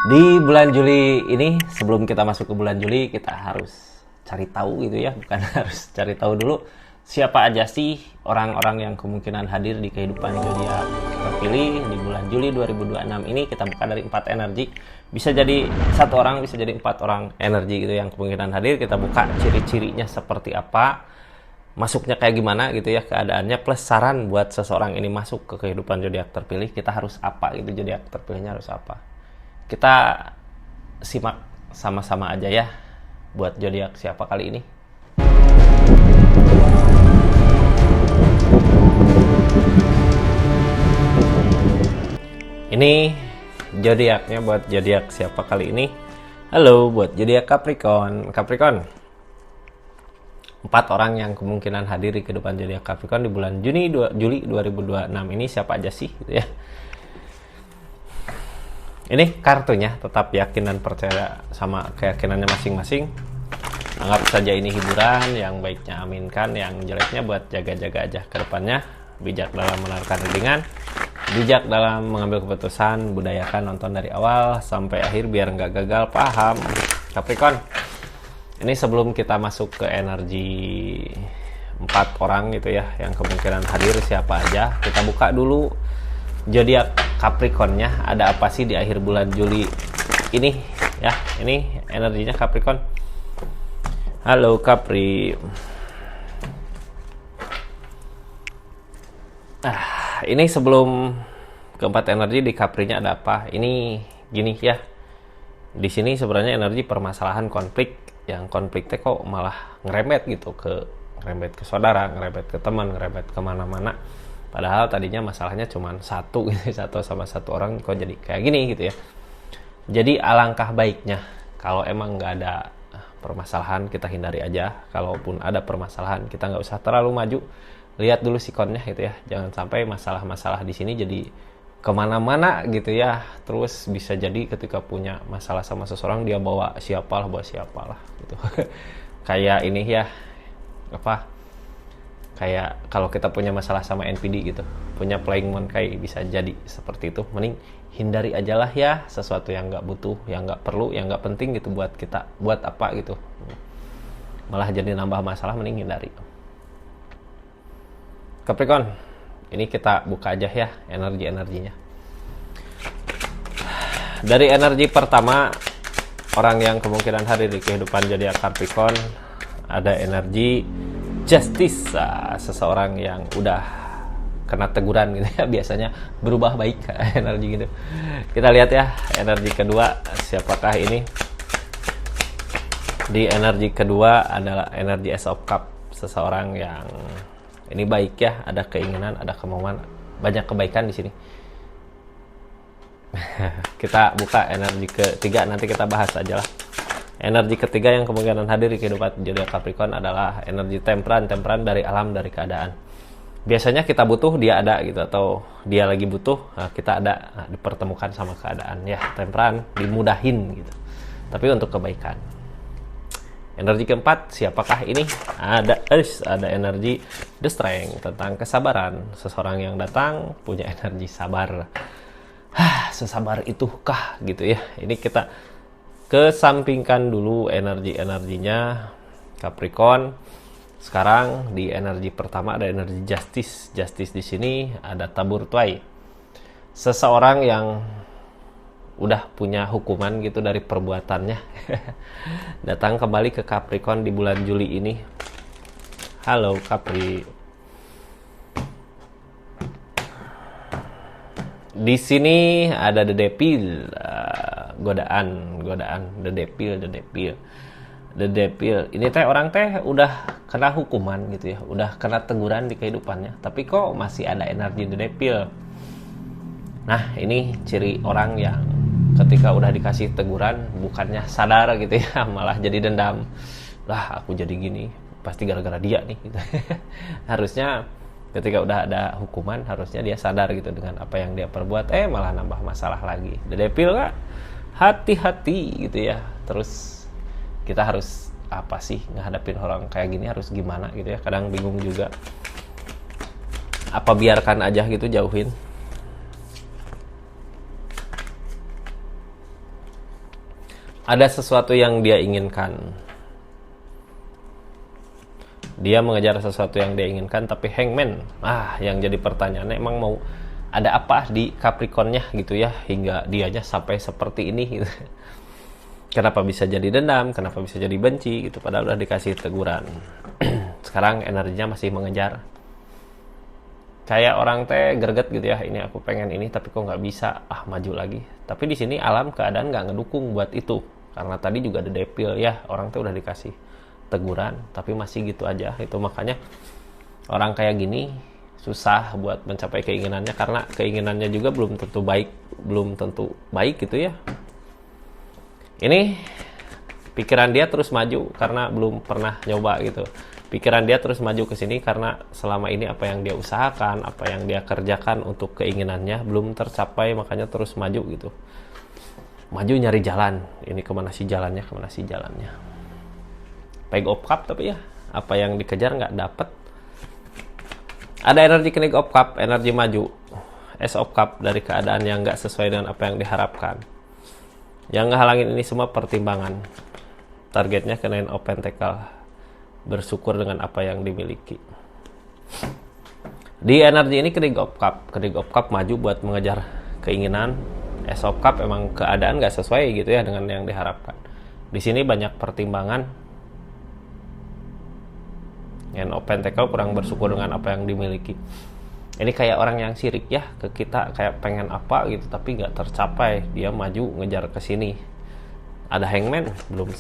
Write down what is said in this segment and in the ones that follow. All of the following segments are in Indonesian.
Di bulan Juli ini, sebelum kita masuk ke bulan Juli, kita harus cari tahu gitu ya, bukan harus cari tahu dulu siapa aja sih orang-orang yang kemungkinan hadir di kehidupan zodiak terpilih di bulan Juli 2026 ini. Kita buka dari 4 energi. Bisa jadi satu orang, bisa jadi 4 orang energi gitu yang kemungkinan hadir. Kita buka ciri-cirinya seperti apa, masuknya kayak gimana gitu ya keadaannya, plus saran buat seseorang ini masuk ke kehidupan zodiak terpilih, kita harus apa gitu, zodiak terpilihnya harus apa. Kita simak sama-sama aja ya buat zodiak siapa kali ini. Ini zodiaknya buat zodiak siapa kali ini. Halo buat zodiak Capricorn. Capricorn, 4 orang yang kemungkinan hadir di kehidupan zodiak Capricorn di bulan Juli 2026 ini siapa aja sih gitu ya. Ini kartunya, tetap yakin dan percaya sama keyakinannya masing-masing. Anggap saja ini hiburan, yang baiknya aminkan, yang jeleknya buat jaga-jaga aja ke depannya. Bijak dalam menentukan readingan, bijak dalam mengambil keputusan, budayakan nonton dari awal sampai akhir biar nggak gagal paham. Capricorn, ini sebelum kita masuk ke energi 4 orang gitu ya yang kemungkinan hadir siapa aja, kita buka dulu zodiak Capricornnya ada apa sih di akhir bulan Juli ini ya. Ini energinya Capricorn. Halo Capri. Ini sebelum keempat energi di Caprinya ada apa? Ini gini ya. Di sini sebenarnya energi permasalahan konflik, yang konfliknya kok malah ngerembet gitu, ngerembet ke saudara, ngerembet ke teman, ngerembet kemana-mana. Padahal tadinya masalahnya cuma satu gitu, satu sama satu orang, kok jadi kayak gini gitu ya. Jadi alangkah baiknya kalau emang nggak ada permasalahan, kita hindari aja. Kalaupun ada permasalahan, kita nggak usah terlalu maju. Lihat dulu sikonnya gitu ya. Jangan sampai masalah-masalah di sini jadi kemana-mana gitu ya. Terus bisa jadi ketika punya masalah sama seseorang, dia bawa siapalah gitu. Kayak ini ya, apa? Kayak kalau kita punya masalah sama NPD gitu, punya playing Monkai, bisa jadi seperti itu. Mending hindari aja lah ya, sesuatu yang nggak butuh, yang nggak perlu, yang nggak penting gitu buat kita, buat apa gitu, malah jadi nambah masalah, mending hindari. Capricorn, ini kita buka aja ya energinya. Dari energi pertama, orang yang kemungkinan hadir di kehidupan zodiak Capricorn, ada energi Justice, seseorang yang udah kena teguran gitu ya, biasanya berubah baik energi gitu. Kita lihat ya energi kedua siapakah ini. Di energi kedua adalah energi Ace of Cup, seseorang yang ini baik ya, ada keinginan, ada kemauan, banyak kebaikan di sini. Kita buka energi ketiga, nanti kita bahas aja lah. Energi ketiga yang kemungkinan hadir di kehidupan zodiak Capricorn adalah energi temperan dari alam, dari keadaan. Biasanya kita butuh, dia ada gitu, atau dia lagi butuh, kita ada, dipertemukan sama keadaan ya. Temperan dimudahin gitu, tapi untuk kebaikan. Energi keempat siapakah ini? Ada energi The Strength, tentang kesabaran. Seseorang yang datang punya energi sabar. Sesabar itukah gitu ya. Ini kita kesampingkan dulu energinya Capricorn. Sekarang di energi pertama ada energi Justice. Justice di sini ada tabur tuai. Seseorang yang udah punya hukuman gitu dari perbuatannya. Datang kembali ke Capricorn di bulan Juli ini. Halo Capri. Di sini ada The Devil, godaan, The Devil. Ini teh orang teh udah kena hukuman gitu ya, udah kena teguran di kehidupannya, tapi kok masih ada energi The Devil. Nah, ini ciri orang yang ketika udah dikasih teguran bukannya sadar gitu ya, malah jadi dendam. Lah, aku jadi gini pasti gara-gara dia nih gitu. Harusnya ketika udah ada hukuman, harusnya dia sadar gitu dengan apa yang dia perbuat, malah nambah masalah lagi. The Devil kak, hati-hati gitu ya. Terus kita harus apa sih ngadepin orang kayak gini, harus gimana gitu ya. Kadang bingung juga. Apa biarkan aja gitu, jauhin. ada sesuatu yang dia inginkan. Dia mengejar sesuatu yang dia inginkan, tapi Hangman, yang jadi pertanyaannya, emang mau ada apa di Capricorn-nya gitu ya, hingga dianya sampai seperti ini gitu. Kenapa bisa jadi dendam, kenapa bisa jadi benci gitu, padahal udah dikasih teguran. Sekarang energinya masih mengejar. Kayak orang teh greget gitu ya, ini aku pengen ini tapi kok nggak bisa, maju lagi. Tapi di sini alam keadaan nggak ngedukung buat itu, karena tadi juga ada Devil ya, orang teh udah dikasih teguran tapi masih gitu aja. Itu makanya orang kayak gini susah buat mencapai keinginannya, karena keinginannya juga belum tentu baik gitu ya. Ini pikiran dia terus maju karena belum pernah nyoba gitu. Pikiran dia terus maju ke sini karena selama ini apa yang dia usahakan, apa yang dia kerjakan untuk keinginannya belum tercapai, makanya terus maju gitu. Maju nyari jalan. Ini kemana sih jalannya, kemana sih jalannya. Page of Cup tapi ya, apa yang dikejar nggak dapet. Ada energi King of Cup, energi maju. Ace of Cup dari keadaan yang nggak sesuai dengan apa yang diharapkan. Yang ngehalangin ini semua pertimbangan. Targetnya ke Nine of Pentacle. Bersyukur dengan apa yang dimiliki. Di energi ini King of Cup. King of Cup maju buat mengejar keinginan. Ace of Cup emang keadaan nggak sesuai gitu ya dengan yang diharapkan. Di sini banyak pertimbangan. Nine of Pentacle kurang bersyukur dengan apa yang dimiliki. Ini kayak orang yang sirik ya ke kita, kayak pengen apa gitu tapi nggak tercapai, dia maju ngejar ke sini. Ada Hangman, belum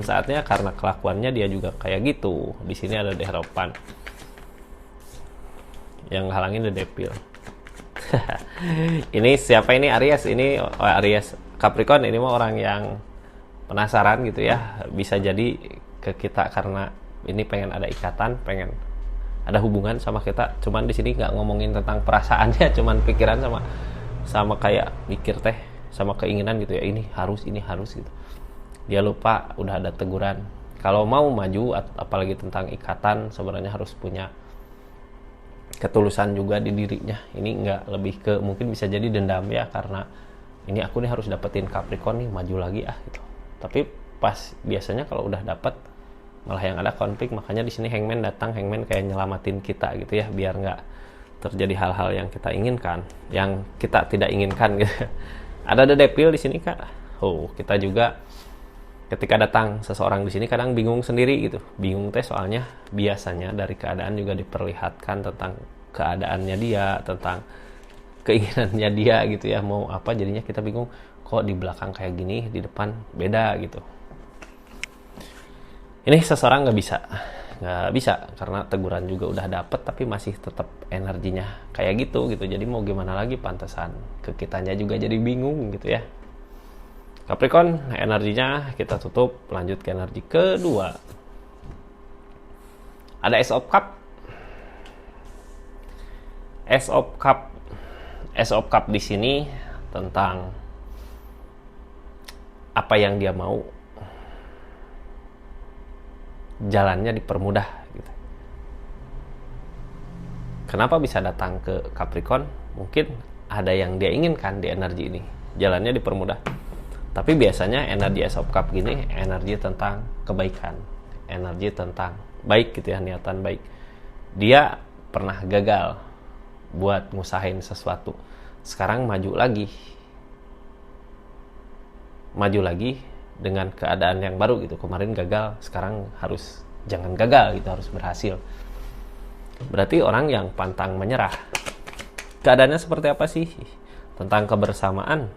saatnya karena kelakuannya dia juga kayak gitu. Di sini ada Hierophant yang halangin The Devil. Ini siapa ini? Aries. Ini Aries Capricorn. Ini mah orang yang penasaran gitu ya, bisa jadi ke kita karena ini pengen ada ikatan, pengen ada hubungan sama kita. Cuman di sini nggak ngomongin tentang perasaannya, cuman pikiran sama kayak mikir teh, sama keinginan gitu ya, ini harus gitu. Dia lupa udah ada teguran. Kalau mau maju, apalagi tentang ikatan, sebenarnya harus punya ketulusan juga di dirinya. Ini nggak lebih ke, mungkin bisa jadi dendam ya, karena ini aku nih harus dapetin Capricorn nih, maju lagi gitu. Tapi pas biasanya kalau udah dapet malah yang ada konflik. Makanya di sini Hangman datang, Hangman kayak nyelamatin kita gitu ya, biar nggak terjadi hal-hal yang kita inginkan, yang kita tidak inginkan gitu. Ada The Devil di sini Kak. Kita juga ketika datang seseorang di sini kadang bingung sendiri gitu. Bingung teh soalnya biasanya dari keadaan juga diperlihatkan tentang keadaannya dia, tentang keinginannya dia gitu ya, mau apa, jadinya kita bingung, kok di belakang kayak gini, di depan beda gitu. Ini seseorang nggak bisa karena teguran juga udah dapet tapi masih tetap energinya kayak gitu. Jadi mau gimana lagi, pantesan ke kitanya juga jadi bingung gitu ya. Capricorn energinya kita tutup, lanjut ke energi kedua. Ada Ace of Cup. Ace of Cup di sini tentang apa yang dia mau, jalannya dipermudah gitu. Kenapa bisa datang ke Capricorn? Mungkin ada yang dia inginkan di energi ini, jalannya dipermudah. Tapi biasanya energi Ace of Cup gini energi tentang kebaikan, energi tentang baik gitu ya, niatan baik. Dia pernah gagal buat ngusahain sesuatu, sekarang maju lagi dengan keadaan yang baru gitu. Kemarin gagal, sekarang jangan gagal gitu, harus berhasil. Berarti orang yang pantang menyerah. Keadaannya seperti apa sih? Tentang kebersamaan,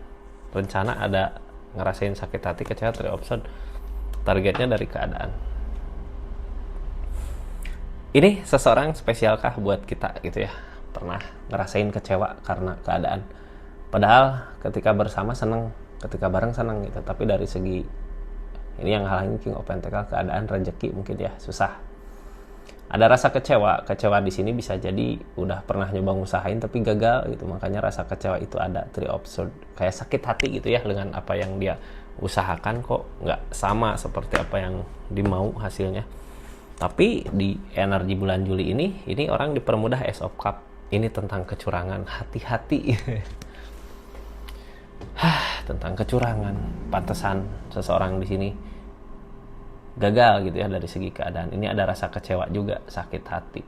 rencana ada, ngerasain sakit hati, kecewa, option. Targetnya dari keadaan. Ini seseorang spesialkah buat kita gitu ya? Pernah ngerasain kecewa karena keadaan. Padahal ketika bersama seneng, ketika bareng senang gitu, tapi dari segi ini yang halangin King of Pentacle, keadaan rezeki mungkin ya susah. Ada rasa kecewa di sini bisa jadi udah pernah nyoba ngusahain tapi gagal gitu, makanya rasa kecewa itu ada. Three of Swords, kayak sakit hati gitu ya dengan apa yang dia usahakan, kok nggak sama seperti apa yang dimau hasilnya. Tapi di energi bulan Juli ini orang dipermudah Ace of Cup. Ini tentang kecurangan, hati-hati. tentang kecurangan. Pantesan seseorang di sini gagal gitu ya dari segi keadaan. Ini ada rasa kecewa juga, sakit hati.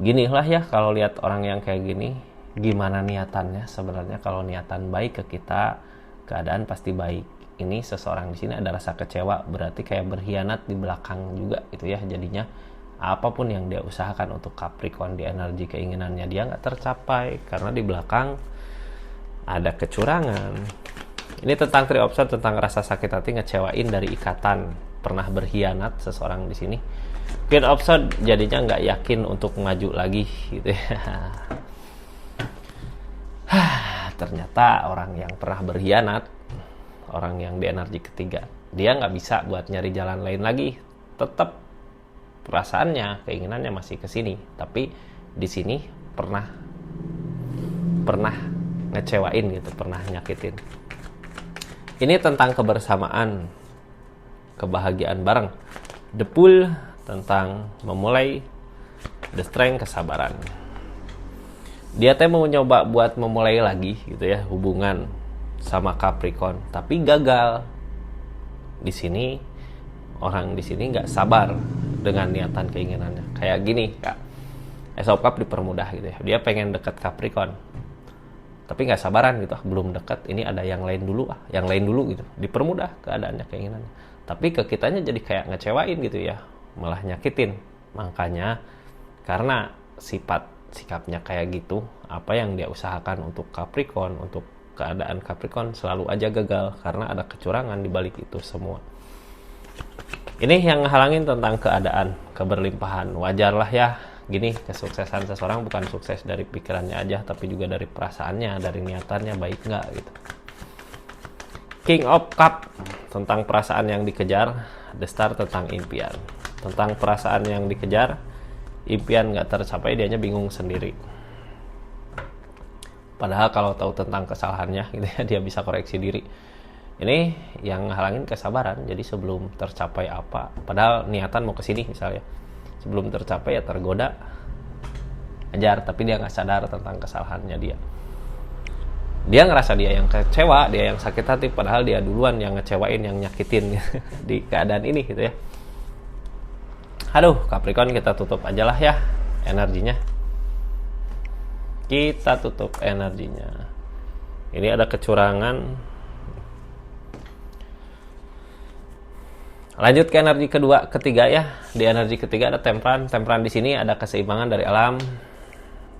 Ginilah ya kalau lihat orang yang kayak gini, gimana niatannya sebenarnya. Kalau niatan baik ke kita, keadaan pasti baik. Ini seseorang di sini ada rasa kecewa, berarti kayak berkhianat di belakang juga gitu ya. Jadinya apapun yang dia usahakan untuk Capricorn di energi keinginannya dia nggak tercapai karena di belakang ada kecurangan. Ini tentang Three of Swords, tentang rasa sakit hati, ngecewain dari ikatan, pernah berkhianat seseorang di sini. Queen of Swords jadinya nggak yakin untuk maju lagi gitu ya. Ternyata orang yang pernah berkhianat, orang yang di energi ketiga, dia nggak bisa buat nyari jalan lain lagi. Tetap perasaannya, keinginannya masih ke sini, tapi di sini pernah ngecewain gitu, pernah nyakitin. Ini tentang kebersamaan, kebahagiaan bareng. The Fool tentang memulai, The Strength kesabaran. Dia mau nyoba buat memulai lagi gitu ya hubungan sama Capricorn, tapi gagal. Di sini orang di sini nggak sabar dengan niatan keinginannya. Kayak gini Kak, Ace of Cups dipermudah gitu ya. Dia pengen deket Capricorn, tapi nggak sabaran gitu, belum deket, ini ada yang lain dulu yang lain dulu gitu. Dipermudah keadaannya, keinginannya. Tapi ke kitanya jadi kayak ngecewain gitu ya, malah nyakitin. Makanya karena sikapnya kayak gitu, apa yang dia usahakan untuk Capricorn, untuk keadaan Capricorn selalu aja gagal karena ada kecurangan di balik itu semua. Ini yang halangin tentang keadaan, keberlimpahan. Wajarlah ya, gini, kesuksesan seseorang bukan sukses dari pikirannya aja, tapi juga dari perasaannya, dari niatannya baik nggak gitu. King of Cup tentang perasaan yang dikejar, The Star tentang impian. Tentang perasaan yang dikejar, impian nggak tercapai, dianya bingung sendiri. Padahal kalau tahu tentang kesalahannya gitu ya, dia bisa koreksi diri. Ini yang halangin kesabaran. Jadi sebelum tercapai apa, padahal niatan mau ke sini misalnya, sebelum tercapai ya tergoda, ajar, tapi dia nggak sadar tentang kesalahannya dia. Dia ngerasa dia yang kecewa, dia yang sakit hati, padahal dia duluan yang ngecewain, yang nyakitin di keadaan ini gitu ya. Aduh, Capricorn, kita tutup aja lah ya energinya. Kita tutup energinya. Ini ada kecurangan. Lanjut ke energi kedua, ketiga ya. Di energi ketiga ada Temperance. Temperance di sini ada keseimbangan dari alam,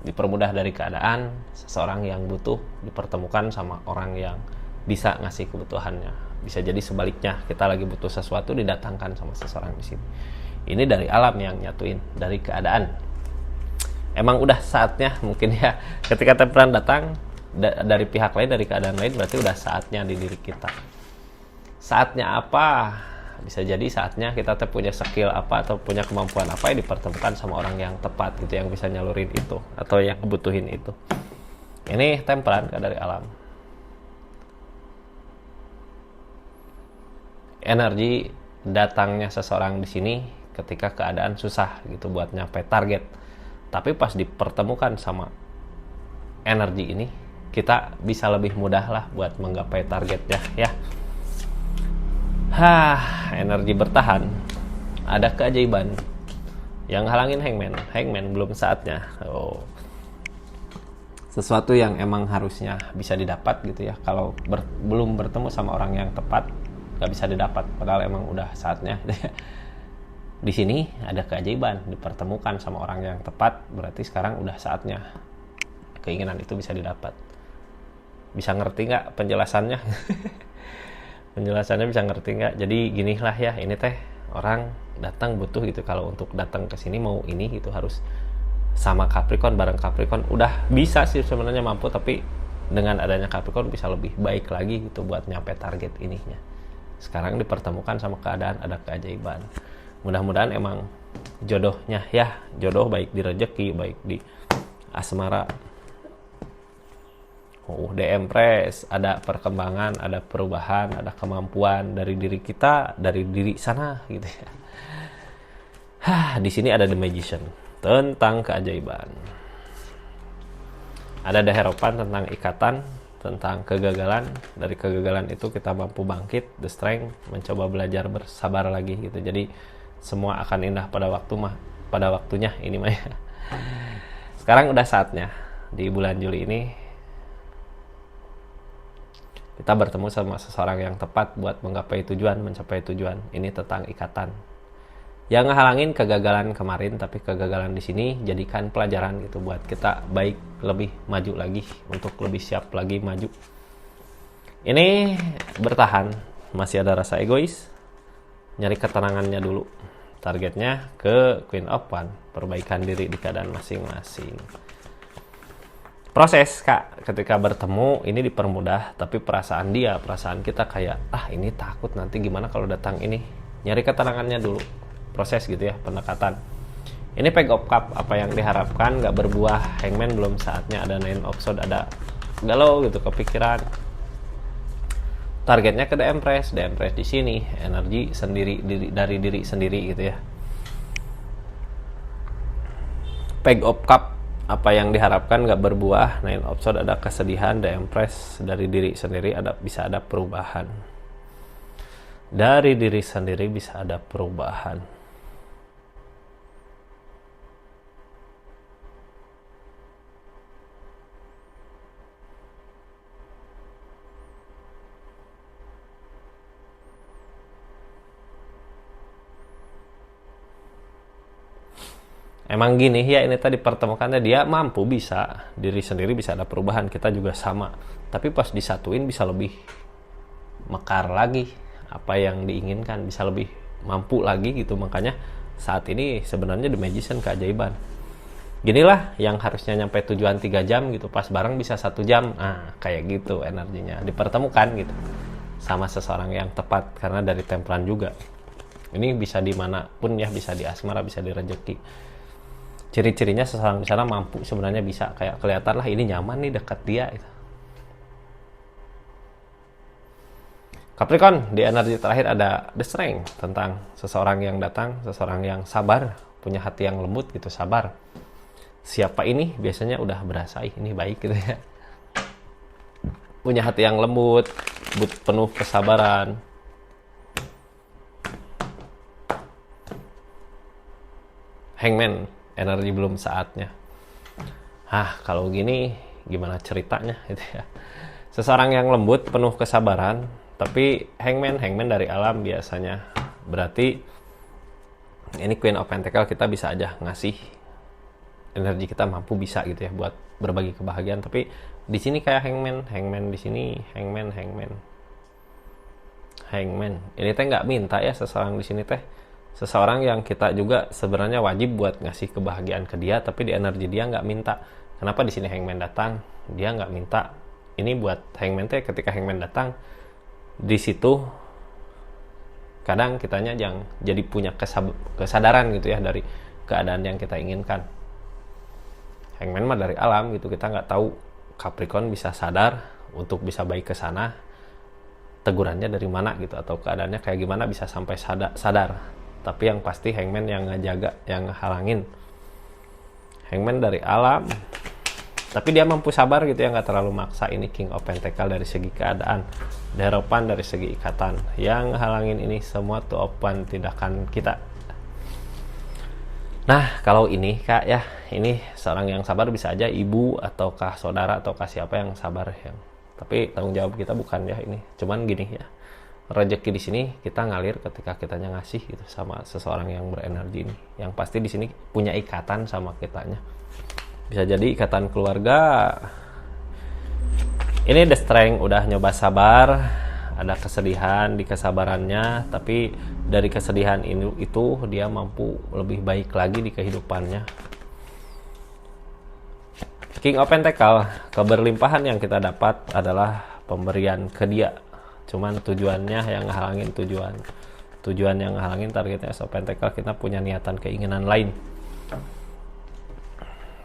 dipermudah dari keadaan. Seseorang yang butuh dipertemukan sama orang yang bisa ngasih kebutuhannya. Bisa jadi sebaliknya, kita lagi butuh sesuatu didatangkan sama seseorang di sini. Ini dari alam yang nyatuin dari keadaan. Emang udah saatnya mungkin ya, ketika Temperance datang dari pihak lain, dari keadaan lain, berarti udah saatnya di diri kita. Saatnya apa? Bisa jadi saatnya kita punya skill apa atau punya kemampuan apa yang dipertemukan sama orang yang tepat gitu, yang bisa nyalurin itu atau yang kebutuhin itu. Ini Temperance dari alam. Energi datangnya seseorang di sini ketika keadaan susah gitu buat nyampe target. Tapi pas dipertemukan sama energi ini, kita bisa lebih mudah lah buat menggapai targetnya ya. Energi bertahan. Ada keajaiban yang halangin Hangman. Hangman belum saatnya. Sesuatu yang emang harusnya bisa didapat gitu ya. Kalau belum bertemu sama orang yang tepat, gak bisa didapat. Padahal emang udah saatnya. Di sini ada keajaiban, dipertemukan sama orang yang tepat, berarti sekarang udah saatnya keinginan itu bisa didapat. Bisa ngerti nggak penjelasannya? Penjelasannya bisa ngerti nggak? Jadi ginilah ya, ini teh orang datang butuh gitu. Kalau untuk datang ke sini mau ini gitu harus sama Capricorn, bareng Capricorn. Udah bisa sih sebenarnya mampu, tapi dengan adanya Capricorn bisa lebih baik lagi gitu buat nyampe target ininya. Sekarang dipertemukan sama keadaan, ada keajaiban. Mudah-mudahan emang jodohnya ya, jodoh baik di rezeki, baik di asmara. The Empress, ada perkembangan, ada perubahan, ada kemampuan dari diri kita, dari diri sana gitu ya. Di sini ada The Magician tentang keajaiban. Ada The Hierophant tentang ikatan, tentang kegagalan. Dari kegagalan itu kita mampu bangkit, the strength, mencoba belajar bersabar lagi gitu. Jadi semua akan indah pada waktunya ini mah ya. Sekarang udah saatnya di bulan Juli ini kita bertemu sama seseorang yang tepat buat mencapai tujuan. Ini tentang ikatan. Yang ngehalangin kegagalan kemarin, tapi kegagalan di sini jadikan pelajaran gitu buat kita baik, lebih maju lagi, untuk lebih siap lagi maju. Ini bertahan, masih ada rasa egois, nyari ketenangannya dulu. Targetnya ke Queen of Wands, perbaikan diri di keadaan masing-masing. Proses Kak, ketika bertemu ini dipermudah, tapi perasaan kita kayak ini takut nanti gimana kalau datang ini. Nyari ketenangannya dulu. Proses gitu ya, pendekatan. Ini Page of Cup, apa yang diharapkan gak berbuah. Hangman belum saatnya, ada Nine of Swords, ada galau gitu, kepikiran. Targetnya ke The Empress di sini, energi sendiri dari diri sendiri gitu ya. Page of Cup, apa yang diharapkan gak berbuah. Nine of Swords, ada kesedihan. The Empress, dari diri sendiri bisa ada perubahan. Dari diri sendiri bisa ada perubahan. Emang gini ya, ini tadi pertemukannya dia mampu, bisa diri sendiri bisa ada perubahan, kita juga sama, tapi pas disatuin bisa lebih mekar lagi, apa yang diinginkan bisa lebih mampu lagi gitu. Makanya saat ini sebenarnya The Magician keajaiban. Ginilah yang harusnya nyampe tujuan 3 jam gitu, pas bareng bisa 1 jam. Nah kayak gitu energinya, dipertemukan gitu sama seseorang yang tepat. Karena dari tempelan juga, ini bisa dimanapun ya, bisa di asmara, bisa di rezeki. Ciri-cirinya seseorang di sana mampu, sebenarnya bisa kayak kelihatan lah ini nyaman nih dekat dia gitu. Capricorn, di energi terakhir ada The Strength, tentang seseorang yang datang, seseorang yang sabar, punya hati yang lembut gitu, sabar. Siapa ini? Biasanya udah berasa ini baik gitu ya. Punya hati yang lembut, penuh kesabaran. Hangman, energi belum saatnya. Kalau gini gimana ceritanya gitu ya. Seseorang yang lembut, penuh kesabaran, tapi hangman dari alam biasanya. Berarti ini Queen of Pentacles, kita bisa aja ngasih energi kita, mampu bisa gitu ya buat berbagi kebahagiaan. Tapi di sini kayak hangman di sini, hangman. Ini teh nggak minta ya seseorang di sini teh. Seseorang yang kita juga sebenarnya wajib buat ngasih kebahagiaan ke dia, tapi di energi dia nggak minta. Kenapa di sini hangman datang? Dia nggak minta. Ini buat hangman teh, ketika hangman datang di situ kadang kitanya yang jadi punya kesadaran gitu ya dari keadaan yang kita inginkan. Hangman mah dari alam gitu, kita nggak tahu Capricorn bisa sadar untuk bisa baik ke sana, tegurannya dari mana gitu, atau keadaannya kayak gimana bisa sampai sadar. Tapi yang pasti hangman yang ngejaga, yang halangin. Hangman dari alam, tapi dia mampu sabar gitu ya, nggak terlalu maksa. Ini King of Pentacles dari segi keadaan, Hierophant dari segi ikatan. Yang halangin ini semua tuh open tindakan kita. Nah kalau ini Kak ya, ini seorang yang sabar bisa aja ibu ataukah saudara ataukah siapa yang sabar yang. Tapi tanggung jawab kita bukan ya ini. Cuman gini ya, rezeki di sini kita ngalir ketika kitanya ngasih gitu sama seseorang yang berenergi ini. Yang pasti di sini punya ikatan sama kitanya. Bisa jadi ikatan keluarga. Ini The Strength, udah nyoba sabar, ada kesedihan di kesabarannya, tapi dari kesedihan itu dia mampu lebih baik lagi di kehidupannya. King of Pentacles, keberlimpahan yang kita dapat adalah pemberian ke dia. Cuman tujuannya yang ngehalangin tujuan yang ngehalangin targetnya of Pentacles, kita punya niatan keinginan lain.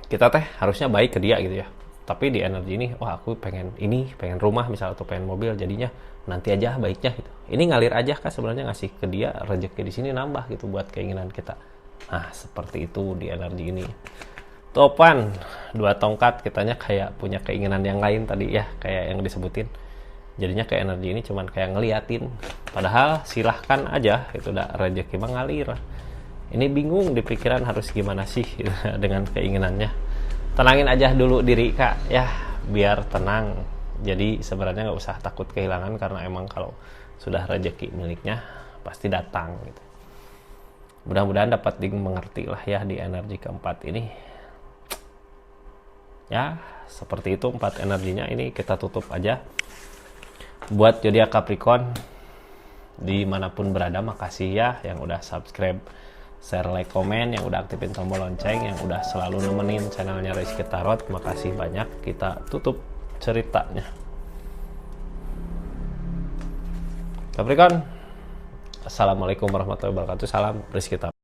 Kita teh harusnya baik ke dia gitu ya. Tapi di energi ini, aku pengen ini, pengen rumah misalnya, atau pengen mobil, jadinya nanti aja baiknya gitu. Ini ngalir aja kan sebenarnya, ngasih ke dia, rezeki di sini nambah gitu buat keinginan kita. Nah, seperti itu di energi ini. Topan, 2 tongkat, kitanya kayak punya keinginan yang lain tadi ya, kayak yang disebutin. Jadinya kayak energi ini cuman kayak ngeliatin. Padahal silahkan aja, itu udah rezeki mengalir. Ini bingung di pikiran harus gimana sih gitu, dengan keinginannya. Tenangin aja dulu diri kak ya, biar tenang. Jadi sebenarnya nggak usah takut kehilangan, karena emang kalau sudah rezeki miliknya pasti datang gitu. Mudah-mudahan dapat dimengerti lah ya di energi keempat ini. Ya, seperti itu 4 energinya. Ini kita tutup aja. Buat zodiak Capricorn dimanapun berada, makasih ya yang udah subscribe, share, like, komen, yang udah aktifin tombol lonceng, yang udah selalu nemenin channelnya Rizky Tarot. Makasih banyak. Kita tutup ceritanya. Capricorn, assalamualaikum warahmatullahi wabarakatuh. Salam Rizky Tarot.